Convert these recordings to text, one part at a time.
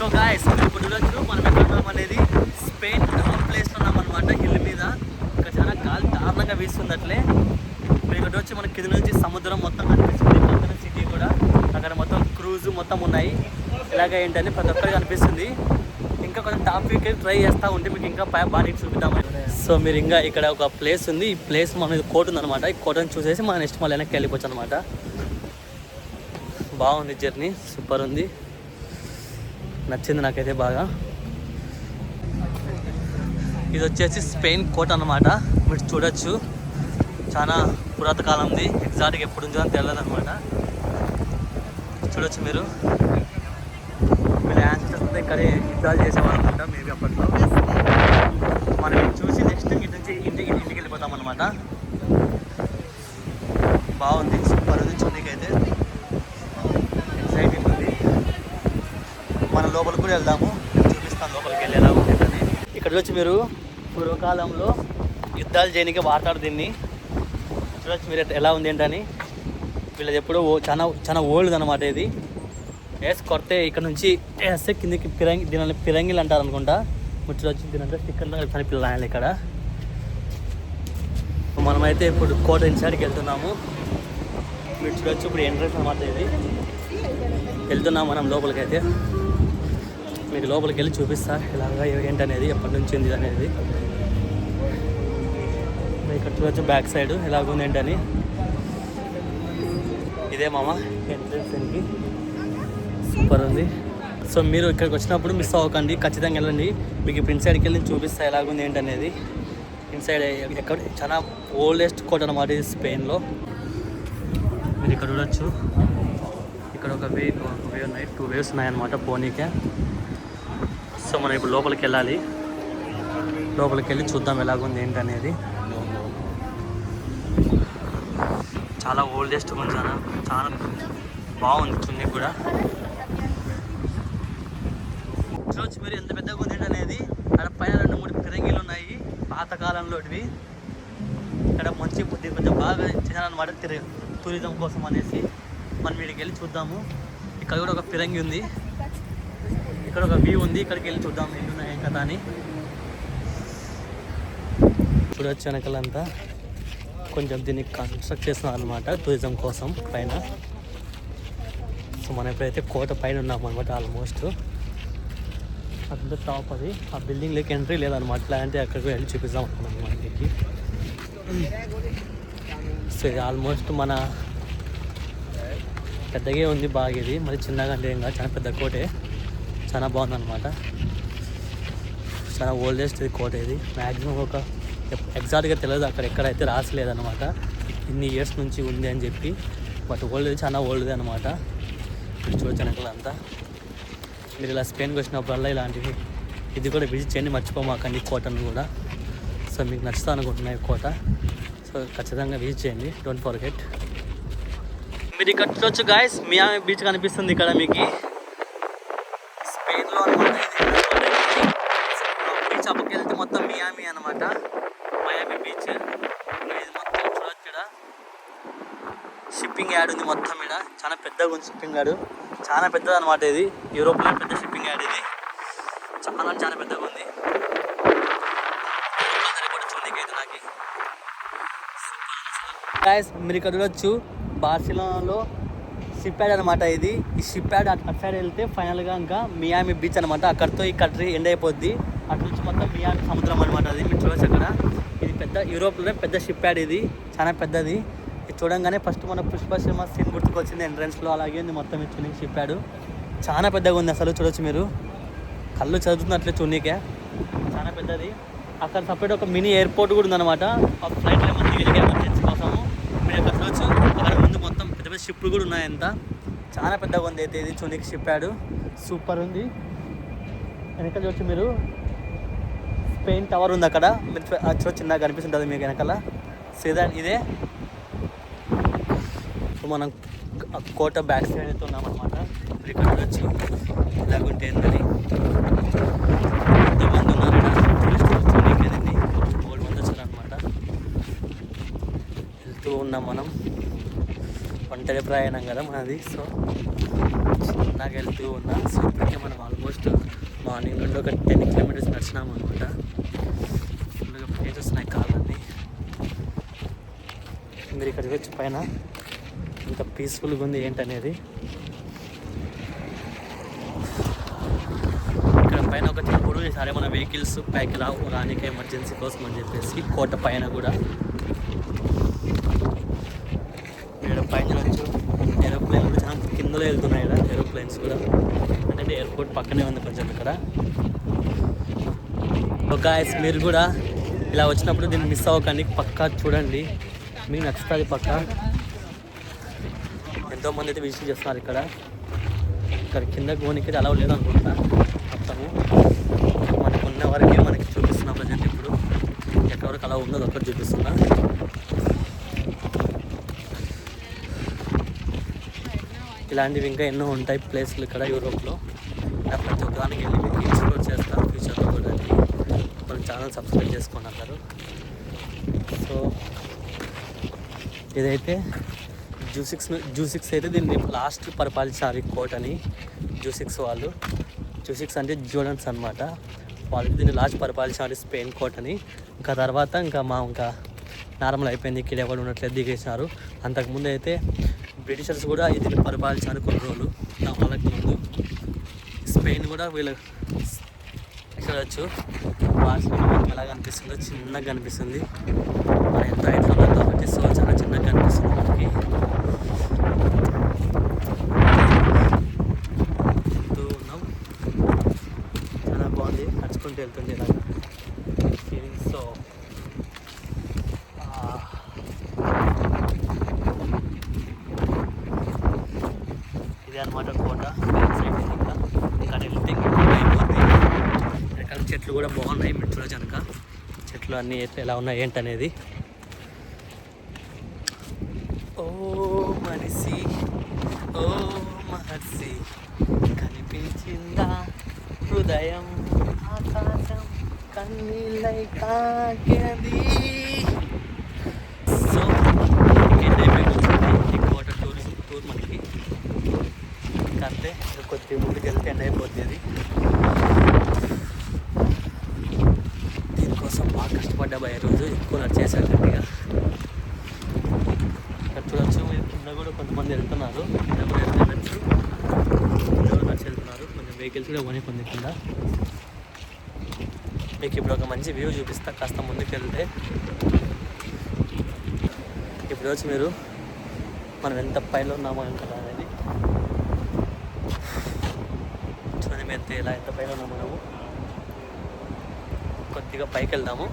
So guys ఇప్పుడు చూడొచ్చు మనం ఎక్కడ ఉన్నాం అనేది స్పెయిన్ ప్లేస్లో ఉన్నాం అనమాట. హిల్ మీద ఇక్కడ చాలా గాలి దారుణంగా వీస్తుంది. అట్లే ఇప్పుడు ఇక్కడ వచ్చి మనకి కింద నుంచి సముద్రం మొత్తం కనిపిస్తుంది. పక్కన సిటీ కూడా అక్కడ మొత్తం క్రూజ్ మొత్తం ఉన్నాయి. ఇలాగ ఏంటని ప్రతి ఒక్కరికి కనిపిస్తుంది. ఇంకా కొంచెం టాపిక్ ట్రై చేస్తూ ఉంటే మీకు ఇంకా బాగా చూపిద్దామని. సో మీరు ఇంకా ఇక్కడ ఒక ప్లేస్ ఉంది. ఈ ప్లేస్ మన కోట ఉందన్నమాట. ఈ కోటను చూసేసి మన నెక్స్ట్ మళ్ళీ వెనక్కి వెళ్ళిపోవచ్చు అనమాట. బాగుంది జర్నీ, సూపర్ ఉంది, నచ్చింది నాకైతే బాగా. ఇది వచ్చేసి స్పెయిన్ కోట అన్నమాట. మీరు చూడొచ్చు చాలా పురాతన కాలంది. ఎగ్జాక్ట్గా ఎప్పుడు ఉందో అని తెలియదు అనమాట. చూడొచ్చు మీరు. వీళ్ళ యాన్సిస్టర్స్ అంతా ఇక్కడే యుద్ధాలు చేసేవాళ్ళు అనమాట. మేబీ అప్పట్లో మనం చూసి నెక్స్ట్ ఇటు నుంచి ఇంటికి వెళ్ళిపోతాం అనమాట. బాగుంది, సూపర్ ఉంది. చూడకైతే ఎక్సైటింగ్ ఉంది. మన లోపలికి కూడా వెళ్దాము, చూపిస్తాను లోపలికి వెళ్ళి ఎలా ఉంటుందని. ఇక్కడ వచ్చి మీరు పూర్వకాలంలో యుద్ధాలు చేయడానికి వాడతారు దీన్ని. చూడొచ్చు మీరు ఎలా ఉంది ఏంటని. వీళ్ళది ఎప్పుడో చాలా ఓల్డ్ అనమాట. ఇది వేసి కొడితే ఇక్కడ నుంచి వేస్తే కిందకి దీని పిరంగిలు అంటారు అనుకుంటా. ముచ్చొచ్చి దీని స్టిక్కర్లో కలిపి పిల్లలు ఇక్కడ. మనమైతే ఇప్పుడు కోట ఇన్సైడ్కి వెళ్తున్నాము. మీరు చూడొచ్చు ఇప్పుడు ఎంట్రన్స్ అనమాట. ఇది వెళ్తున్నాం మనం లోపలికి. అయితే మీకు లోపలికి వెళ్ళి చూపిస్తా ఇలాగా ఏంటనేది, ఎప్పటి నుంచి ఉంది అనేది. ఇక్కడ చూడొచ్చు బ్యాక్ సైడ్ ఎలాగుంది ఏంటని. ఇదే మామ ఎంట్రన్స్ దీనికి, సూపర్ ఉంది. సో మీరు ఇక్కడికి వచ్చినప్పుడు మిస్ అవ్వకండి, ఖచ్చితంగా వెళ్ళండి. మీకు ఇప్పుడు ఇన్సైడ్కి వెళ్ళి చూపిస్తా ఎలాగుంది ఏంటనేది. ఇన్సైడ్ ఎక్కడ చాలా ఓల్డెస్ట్ కోట అన్నమాట ఇది స్పెయిన్లో. మీరు ఇక్కడ చూడొచ్చు. ఇక్కడ ఒక వే ఉన్నాయి, 2 వేవ్స్ ఉన్నాయన్నమాట పోనీకే. సో మనం ఇప్పుడు లోపలికి వెళ్ళాలి. లోపలికి వెళ్ళి చూద్దాం ఎలాగుంది ఏంటనేది. చాలా ఓల్డెస్ట్ కొంచెం చాలా బాగుంది చున్నీ కూడా. చూడొచ్చు మీరు ఎంత పెద్దగా ఉంది అనేది. అక్కడ పైన 2-3 ఫిరంగిలు ఉన్నాయి పాతకాలంలోటివి. ఇక్కడ మంచి కొంచెం బాగా చేయాలన్నమాట టూరిజం కోసం అనేసి. మనం వీడికి వెళ్ళి చూద్దాము. ఇక్కడ కూడా ఒక ఫిరంగి ఉంది, ఇక్కడ ఒక వ్యూ ఉంది. ఇక్కడికి వెళ్ళి చూద్దాం ఎన్ని ఉన్నాయి కదా అని. చూడొచ్చు వెనకాలంతా కొంచెం దీన్ని కన్స్ట్రక్ట్ చేస్తున్నారు అనమాట టూరిజం కోసం పైన. సో మనం ఎప్పుడైతే కోట పైన ఉన్నాం అనమాట. ఆల్మోస్ట్ అదంతా టాప్ అది. ఆ బిల్డింగ్లోకి ఎంట్రీ లేదనమాట. అంటే అక్కడికి వెళ్ళి చూపిద్దాం అనుకున్నాం మనకి. సో ఇది ఆల్మోస్ట్ మన పెద్దగా ఉంది బాగా. ఇది మరి చిన్నగా అంటే ఏం కాదు, చాలా పెద్ద కోటే, చాలా బాగుందన్నమాట. చాలా ఓల్డెస్ట్ ఇది కోట. ఇది మ్యాక్సిమం ఒక ఎగ్జాక్ట్గా తెలియదు, అక్కడ ఎక్కడైతే రాసలేదన్నమాట ఇన్ని ఇయర్స్ నుంచి ఉంది అని చెప్పి. బట్ ఓల్డ్ చాలా ఓల్డ్ది అనమాట. చూడొచ్చు వెనకాలంతా. మీరు ఇలా స్పెయిన్కి వచ్చినప్పుడల్లా ఇలాంటివి ఇది కూడా విజిట్ చేయండి, మర్చిపోమాకండి కోటను కూడా. సో మీకు నచ్చుతా అనుకుంటున్నాయి కోట. సో ఖచ్చితంగా విజిట్ చేయండి, డోంట్ ఫర్గెట్. మీరు ఇక్కడ చూడొచ్చు గాయస్, మియామి బీచ్ కనిపిస్తుంది ఇక్కడ మీకు స్పెయిన్లో అనమాట. ఇది బీచ్ అప్పకి వెళ్తే మొత్తం మియామి అనమాట, మియామి బీచ్. ఇది మొత్తం చూడొచ్చు. ఇక్కడ షిప్పింగ్ యార్డ్ ఉంది మొత్తం. ఇక్కడ చాలా పెద్దగా ఉంది షిప్పింగ్ యార్డ్, చాలా పెద్దది అనమాట. ఇది యూరోప్లో పెద్ద షిప్పింగ్ యార్డ్. ఇది చాలా పెద్దగా ఉంది. మీరు ఇక్కడ చూడొచ్చు బార్సిలోనాలో షిప్ యార్డ్ అనమాట. ఇది ఈ షిప్ యార్డ్ అటు సైడ్ వెళ్తే ఫైనల్గా ఇంకా మియామి బీచ్ అనమాట. అక్కడితో ఈ కంట్రీ ఎండ్ అయిపోద్ది. అటు నుంచి మొత్తం మియామి సముద్రం అనమాట. అది మీరు చూడొచ్చు అక్కడ. ఇది పెద్ద యూరోప్లోనే పెద్ద షిప్ యార్డ్. ఇది చాలా పెద్దది. ఇది చూడంగానే ఫస్ట్ మన పుష్ప సినిమా సీన్ గుర్తుకొచ్చింది ఎంట్రన్స్లో. అలాగే ఉంది మొత్తం ఇది చూడడానికి షిప్ యార్డ్. చాలా పెద్దగా ఉంది అసలు. చూడొచ్చు మీరు, కళ్ళు చదువుతున్నట్లే చూడనీకే, చాలా పెద్దది. అక్కడ సపరేట్ ఒక మినీ ఎయిర్పోర్ట్ కూడా ఉందన్నమాట. ఆ ఫ్లైట్లో మంది వెళ్ళి ఎమర్జెన్సీ కోసము. మీరు అక్కడ చూడొచ్చు. అక్కడ ముందు మొత్తం పెద్ద పెద్ద షిప్లు కూడా ఉన్నాయంత. చాలా పెద్దగా ఉంది అయితే ఇది చూడడానికి షిప్ యార్డ్. సూపర్ ఉంది. వెనక చూడొచ్చు మీరు, స్పెయిన్ టవర్ ఉంది అక్కడ. మీరు చూడ చిన్నగా కనిపిస్తుంటుంది మీకు వెనకాల. సీదా ఇదే మనం కోట బ్యాక్ సైడ్ అయితే ఉన్నామన్నమాట. ఇక్కడ వచ్చి ఇలాగుంటే ఏంటని ఎంతమంది ఉన్నారట చూడండి. ఓల్డ్ మంది వచ్చారనమాట. వెళ్తూ ఉన్నాం మనం. ఒంటరి ప్రయాణం కదా మనది. సో నాకు వెళ్తూ ఉన్నా. సో ఇప్పటికే మనం ఆల్మోస్ట్ నుండి ఒక 10 కిలోమీటర్స్ నడిచినాము అనమాట. ఫుల్గా ప్లేస్ వస్తున్నాయి కాళ్ళని. మీరు ఇక్కడ చూడొచ్చు పైన ఇంత పీస్ఫుల్గా ఉంది ఏంటనేది. ఇక్కడ పైన ఒక చెప్పుడు సరే మన వెహికల్స్ పైకి రానికి ఎమర్జెన్సీ కోసం అని చెప్పేసి కోట పైన కూడా ఇక్కడ పైన వచ్చు ఏరోప్లేన్ కూడా చాలా కిందలో వెళ్తున్నాయి ఇక్కడ ఏరోప్లేన్స్ కూడా. అంటే ఎయిర్పోర్ట్ పక్కనే ఉంది కొంచెం ఇక్కడ. గాయ్స్ మీరు కూడా ఇలా వచ్చినప్పుడు దీన్ని మిస్ అవ్వకండి, పక్కా చూడండి, మీకు నచ్చుతుంది పక్కా. ఎంతోమంది అయితే విజిట్ చేస్తున్నారు ఇక్కడ. ఇక్కడ కింద గోనికి అలా లేదు అనుకుంటా. మొత్తము మనకు ఉన్న వరకే మనకి చూపిస్తున్నా ప్రజెంట్. ఇప్పుడు ఎక్కడ వరకు అలా ఉందో అక్కడ చూపిస్తున్నా. ఇలాంటివి ఇంకా ఎన్నో ఉంటాయి ప్లేస్లు ఇక్కడ యూరోప్లో. ప్రతి ఒక్కదానికి వెళ్ళి మీకు ఎక్స్ప్లోర్ చేస్తాను ఫ్యూచర్లో కూడా. మన ఛానల్ సబ్స్క్రైబ్ చేసుకొని అన్నారు. సో ఇదైతే జూసిక్స్ అయితే దీన్ని లాస్ట్ పరిపాలించారు ఈ కోటని. జూసిక్స్ వాళ్ళు, జూసిక్స్ అంటే జోర్డన్స్ అనమాట. వాళ్ళు దీన్ని లాస్ట్ పరిపాలించారు స్పెయిన్ కోటని. ఇంకా తర్వాత ఇంకా నార్మల్ అయిపోయింది, ఇక్కడ ఎవరు ఉన్నట్లేదు, దిగేసినారు. అంతకుముందు అయితే బ్రిటిషర్స్ కూడా దీన్ని పరిపాలించారు కొన్ని రోజులు. వాళ్ళకి ముందు స్పెయిన్ కూడా వీళ్ళు చూడవచ్చు. బార్సిలోనా మనకి ఎలా కనిపిస్తుందో చిన్నగా కనిపిస్తుంది. ఎంత హైట్లో ఉన్నది కాబట్టి సో చాలా చిన్నగా కనిపిస్తుంది మనకి. ఉన్నాం, చాలా బాగుంది. నడుచుకుంటూ వెళ్తుంది ఇలా ఫీలింగ్. సో ఇదే అనమాట కోట. సైడ్ ఇంకా వెళ్తే అయిపోతుంది. వెనకాల చెట్లు కూడా బాగున్నాయి. మెట్రో జనక చెట్లు అన్నీ ఎలా ఉన్నాయి ఏంటనేది. ఓ మనిషి ఓ మహర్షి కనిపించిందా హృదయం ఆకాశం కన్నీళ్ళై కాకేది. సో ఎండ్ అయిపోయింది ఈ కోట టూర్ మనకి. అంతే కొద్దిగా ముందుకు వెళ్తే ఎండ్ అయిపోతుంది. దీనికోసం బాగా కష్టపడ్డా ఈ రోజు, ఎక్కువ నడిచేసాను గట్టిగా. ఇక్కడ చూడవచ్చు మీరు కింద కూడా కొంతమంది వెళ్తున్నారు. కింద కూడా వెళ్ళచ్చు, కింద కూడా నడిచి వెళ్తున్నారు. కొంచెం వెహికల్స్ కూడా పోనీ కొంచెం కింద. మీకు ఇప్పుడు ఒక మంచి వ్యూ చూపిస్తా కాస్త ముందుకు వెళ్తే. ఇప్పుడు వచ్చి మీరు మనం ఎంత పైలో ఉన్నామో కదా అనేది చూడండి. మేము ఎంత పైన ఉన్నాము. మనము కొద్దిగా పైకి వెళ్దాము.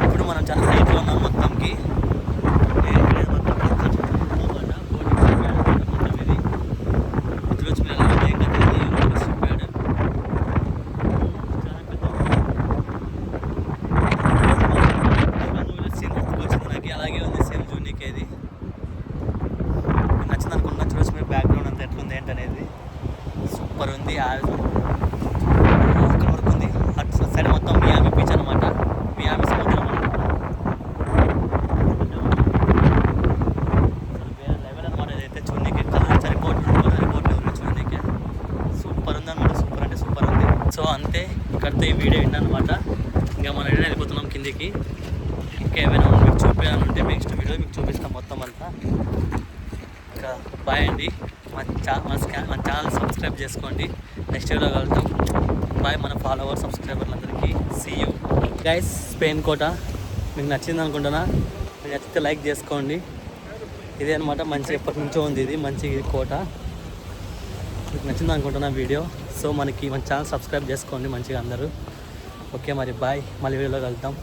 ఇప్పుడు మనం చాలా హైట్లో ఉన్నాం మొత్తంకి. అలాగే ఉంది సేమ్ జూనికి. ఏది నచ్చింది అనుకున్నా. చూడొచ్చు మీరు బ్యాక్గ్రౌండ్ అంతా ఎట్లుంది ఏంటనేది. సూపర్ ఉంది. అక్కడ వరకు ఉంది. అటు సైడ్ మొత్తం మియామి బీచ్ అనమాట. మియామి సముద్రం వేరే లెవెల్ అనమాట. ఇదైతే చూడడానికి సరిపోవట్లేదు చూడడానికి. సూపర్ ఉంది అనమాట. సూపర్ అంటే సూపర్ ఉంది. సో అంతే, ఇక్కడితో ఈ వీడియో విన్నాను అనమాట. ఇంకా మనం రిటర్న్ వెళ్ళిపోతున్నాం కిందికి. ఇంకా ఏమైనా మీకు చూపించాలంటే నెక్స్ట్ వీడియో మీకు చూపిస్తాం మొత్తం అంతా. ఇంకా బాయ్ అండి. మన ఛానల్ సబ్స్క్రైబ్ చేసుకోండి. నెక్స్ట్ వీడియో కలుద్దాం. బాయ్ మన ఫాలోవర్స్ సబ్స్క్రైబర్లందరికీ. See you guys. స్పెయిన్ కోట మీకు నచ్చింది అనుకుంటున్నా. మీకు నచ్చితే లైక్ చేసుకోండి. ఇదే అనమాట మంచి ఎప్పటి నుంచో ఉంది ఇది మంచి కోట. మీకు నచ్చింది అనుకుంటున్నా వీడియో. సో మన ఛానల్ సబ్స్క్రైబ్ చేసుకోండి మంచిగా అందరూ. ఓకే మరి బాయ్. మళ్ళీ వీడియోలో కలుద్దాం.